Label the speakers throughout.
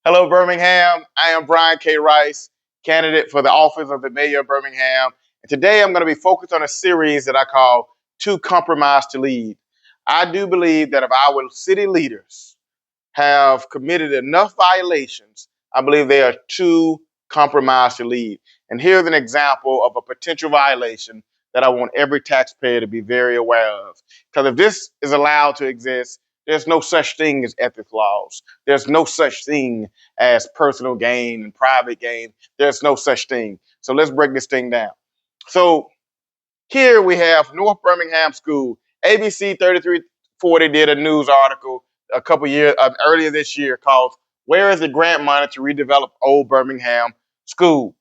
Speaker 1: Hello, Birmingham. I am Brian K. Rice, candidate for the office of the Mayor of Birmingham. And today I'm going to be focused on a series that I call Too Compromised to Lead. I do believe that if our city leaders have committed enough violations, I believe they are too compromised to lead. And here's an example of a potential violation that I want every taxpayer to be very aware of. Because if this is allowed to exist, there's no such thing as ethics laws. There's no such thing as personal gain and private gain. There's no such thing. So let's break this thing down. So here we have North Birmingham School. ABC 3340 did a news article a couple years earlier this year called "Where is the grant money to redevelop Old Birmingham School?"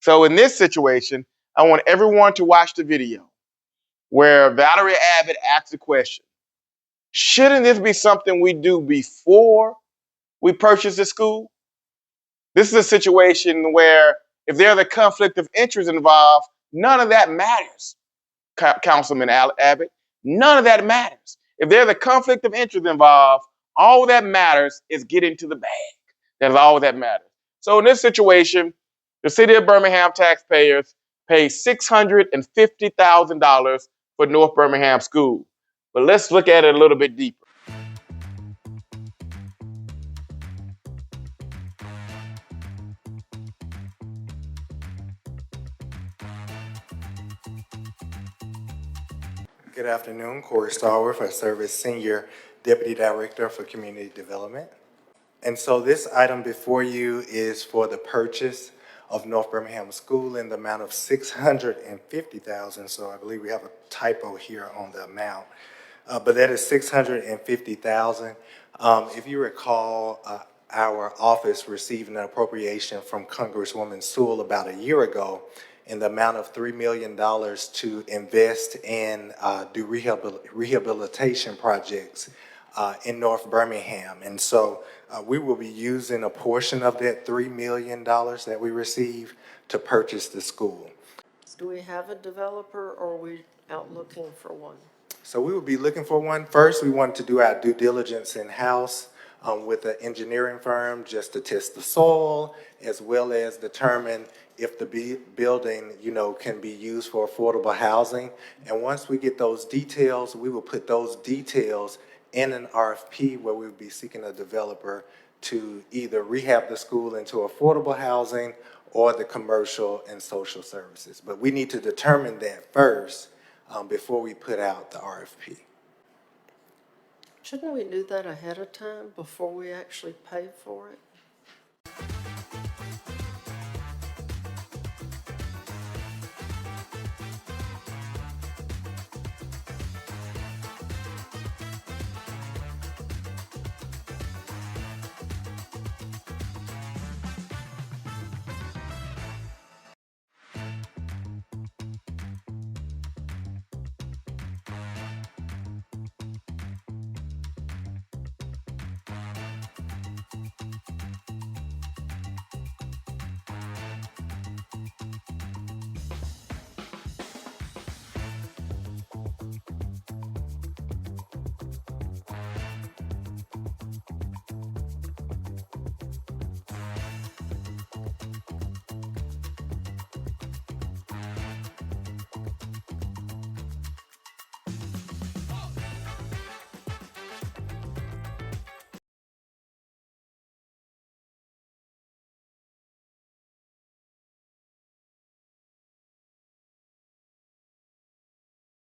Speaker 1: So in this situation, I want everyone to watch the video where Valerie Abbott asked the question: shouldn't this be something we do before we purchase the school? This is a situation where if there's a conflict of interest involved, none of that matters. Councilman Abbott. None of that matters. If there's a conflict of interest involved, all that matters is getting to the bag. That's all that matters. So in this situation, the city of Birmingham taxpayers pay $650,000 for North Birmingham School. But let's look at it a little bit deeper.
Speaker 2: Good afternoon, Corey Starworth. I serve as Senior Deputy Director for Community Development. And so this item before you is for the purchase of North Birmingham School in the amount of $650,000. So I believe we have a typo here on the amount, but that is $650,000. If you recall, our office received an appropriation from Congresswoman Sewell about a year ago in the amount of $3 million to invest in do rehabilitation projects in North Birmingham. And so we will be using a portion of that $3 million that we receive to purchase the school.
Speaker 3: Do we have a developer or are we out looking for one?
Speaker 2: So we will be looking for one. First, we want to do our due diligence in-house with an engineering firm just to test the soil, as well as determine if the building, can be used for affordable housing. And once we get those details, we will put those details in an RFP where we'll be seeking a developer to either rehab the school into affordable housing or the commercial and social services. But we need to determine that first before we put out the RFP.
Speaker 3: Shouldn't we do that ahead of time before we actually pay for it?